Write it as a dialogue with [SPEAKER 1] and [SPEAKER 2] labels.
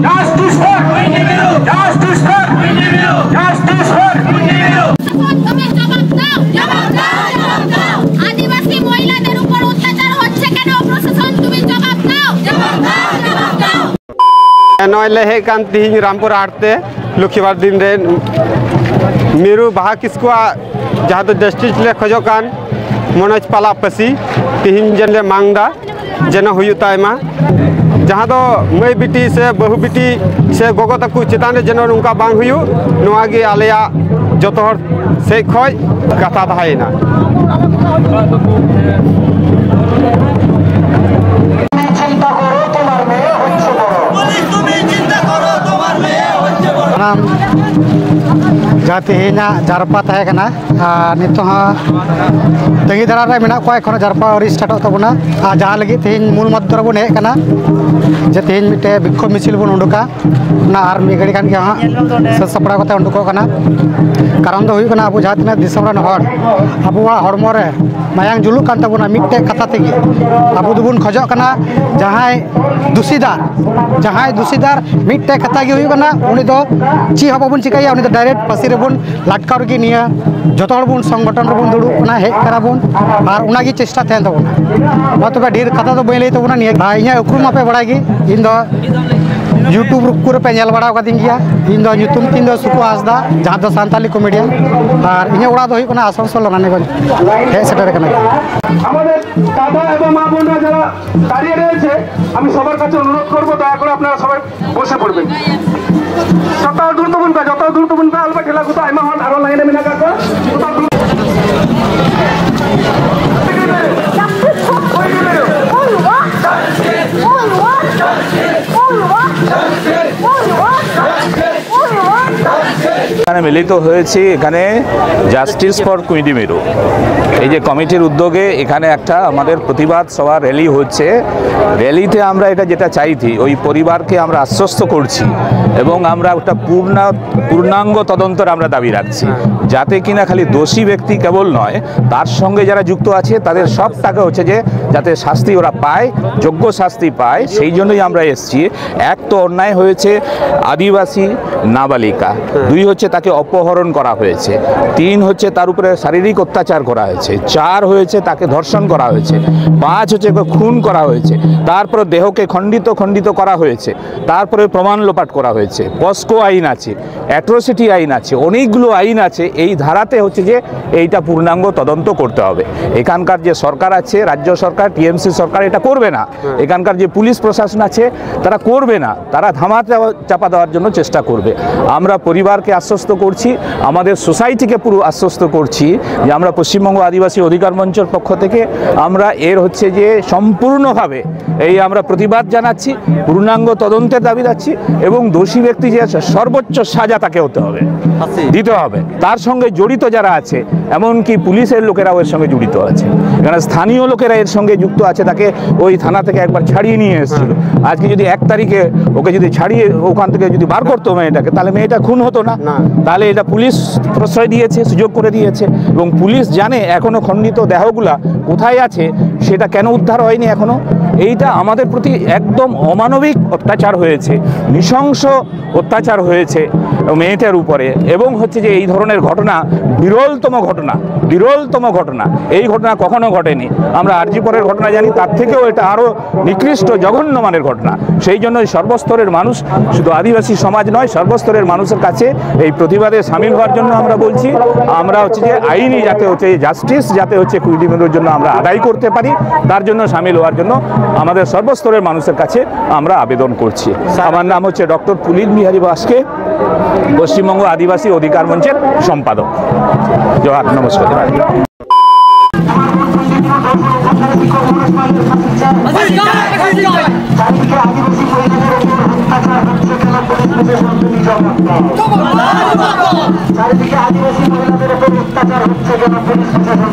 [SPEAKER 1] Justice for Queen Miru. Justice for Queen Miru. Justice for Queen Miru.
[SPEAKER 2] তুমি জবাব দাও, জবাব দাও, জবাব দাও। আদিবাসী মহিলাদের উপর অত্যাচার হচ্ছে কেন? প্রশাসন তুমি জবাব দাও, জবাব দাও, জবাব দাও।
[SPEAKER 3] নইলে হে কান তিহিং রামপুর আড়তে লক্ষ্মীবার দিন রে মিরু বাহা কিসকুয়া जहाँ तो जस्टिस ले खोजोकान मनोज पाला पसी तिहिन जन ले मांगदा जन हुयुतायमा जहाँ तो मई बिटी से बहु बिटी से गोगो तक चितान जन उनका बांग हुयु नोआगी आलेया जोतोहर से खोय कथा थायना
[SPEAKER 4] जहाँ तेना जारपा तहना नित तंगी धारा मेना को एखोनो जारपा और स्टार्ट तबना जहाँ लगे तेज मूल मध्य बन हेकना जे तेज मिट्टे विक्षोभ मिছিল बन उडुका और मी घड़ी खान के हाँ सपड़ा कते उडुकोना कारण तो हुई अब जहाँ तीना दिसम रन हर अबुआ हड़मो रे मायांग जुलुक कान तबना मिट्टे कथा तेगे अब दोबन खोजना जहाँ दुषीदार मिट्टे कथा गे हुई उनी दो ची हबा बन चिकाया उनी दो डायरेक्ट फांसी रेबन लाटकाव रेगे निया जो बन संगठन रेबन दुड़ुबना हेकना बन और उनागी चेष्टा तहन तबना तब ढेर कथा तो बई लई तबना निया इᱧᱟᱜ उक्रुम आपे बड़ागी इन दो यूट्यूब को पे नेल बड़ा कादिन गया इन दो ᱧᱩᱛᱩᱢ तीन दो सुकु हासदा जहाँ दो सान्ताली कमेडियन और इᱧᱟᱜ ओड़ा दो हुई आसानसोल रानीगंज हेज सेटर कना
[SPEAKER 1] আমাদের দাদা এবং মা বোনরা যারা দাঁড়িয়ে রয়েছে আমি সবার কাছে অনুরোধ করব দয়া করে আপনারা সবাই বসে পড়বেন যত দ্রুত বুন কা আলবা ঠেলা কুতা আইমা হন আরো লাইনে মিনা কাকা
[SPEAKER 5] মিলিত হয়েছি এখানে জাস্টিস ফর কুইন মিরু এই যে কমিটির উদ্যোগে এখানে একটা আমাদের প্রতিবাদ সভা র্যালি হচ্ছে। র্যালিতে আমরা এটা যেটা চাইছি ওই পরিবারকে আমরা আশ্বস্ত করছি এবং আমরা একটা পূর্ণাঙ্গ তদন্তের আমরা দাবি রাখছি যাতে কিনা খালি দোষী ব্যক্তি কেবল নয় তার সঙ্গে যারা যুক্ত আছে তাদের সব টাকা হচ্ছে যে যাতে শাস্তি ওরা পায় যোগ্য শাস্তি পায় সেই জন্যই আমরা এসেছি। এক তো অন্যায় হয়েছে আদিবাসী নাবালিকা, দুই হচ্ছে তাকে অপহরণ করা হয়েছে, তিন হচ্ছে তার উপরে শারীরিক অত্যাচার করা হয়েছে, চার হয়েছে তাকে ধর্ষণ করা হয়েছে, পাঁচ হচ্ছে খুন করা হয়েছে, তারপরে দেহকে খণ্ডিত করা হয়েছে, তারপরে প্রমাণ লোপাট করা হয়েছে, পস্কো আইন আছে, অ্যাট্রোসিটি আইন আছে, অনেকগুলো আইন আছে। এই ধারাতে হচ্ছে যে এইটা পূর্ণাঙ্গ তদন্ত করতে হবে। এখানকার যে সরকার আছে রাজ্য সরকার টিএমসি সরকার এটা করবে না, এখানকার যে পুলিশ প্রশাসন আছে তারা করবে না, তারা ধামা চাপা দেওয়ার জন্য চেষ্টা করবে। আমরা পরিবারকে আশ্বস্ত করছি, আমাদের সোসাইটিকে পুরো আশ্বস্ত করছি যে আমরা পশ্চিমবঙ্গ আদিবাসী অধিকার মঞ্চের পক্ষ থেকে আমরা এর হচ্ছে যে সম্পূর্ণভাবে এই আমরা প্রতিবাদ জানাচ্ছি, পূর্ণাঙ্গ তদন্তের দাবি যাচ্ছি এবং দোষী ব্যক্তি যে আছে সর্বোচ্চ সাজা তাকে দিতে হবে। তার সঙ্গে জড়িত যারা আছে এমনকি পুলিশের লোকেরাও এর সঙ্গে জড়িত আছে, এখানে স্থানীয় লোকেরা এর সঙ্গে যুক্ত আছে। তাকে ওই থানা থেকে একবার ছাড়িয়ে নিয়ে এসেছিল, আজকে যদি 1 তারিখে ওকে যদি ছাড়িয়ে ওখান থেকে যদি বার করতো মেয়েটাকে তাহলে মেয়েটা খুন হতো না। তাহলে এটা পুলিশ প্রশ্রয় দিয়েছে, সুযোগ করে দিয়েছে এবং পুলিশ জানে এখনো খণ্ডিত দেহগুলা কোথায় আছে, সেটা কেন উদ্ধার হয়নি এখনো। এইটা আমাদের প্রতি একদম অমানবিক অত্যাচার হয়েছে, নৃশংস অত্যাচার হয়েছে মেয়েটার উপরে এবং হচ্ছে যে এই ধরনের ঘটনা বিরলতম ঘটনা। এই ঘটনা কখনো ঘটেনি। আমরা আরজি পরের ঘটনা জানি, তার থেকেও এটা আরও নিকৃষ্ট জঘন্য মানের ঘটনা। সেই জন্য সর্বস্তরের মানুষ, শুধু আদিবাসী সমাজ নয়, সর্বস্তরের মানুষের কাছে এই প্রতিবাদে সামিল হওয়ার জন্য আমরা বলছি। আমরা হচ্ছে যে আইনি যাতে হচ্ছে জাস্টিস যাতে হচ্ছে কুইন মিরুর জন্য আমরা আদায় করতে পারি, তার জন্য সামিল হওয়ার জন্য আমাদের সর্বস্তরের মানুষের কাছে আমরা আবেদন করছি। আমার নাম হচ্ছে ডক্টর পুলিন বিহারী বাসকে, পশ্চিমবঙ্গ আদিবাসী অধিকার মঞ্চের সম্পাদক। জোহার, নমস্কার।
[SPEAKER 1] চারিদিকে আদিবাসী মহিলাদের উপর অত্যাচার হচ্ছে কেন পুলিশ প্রশাসন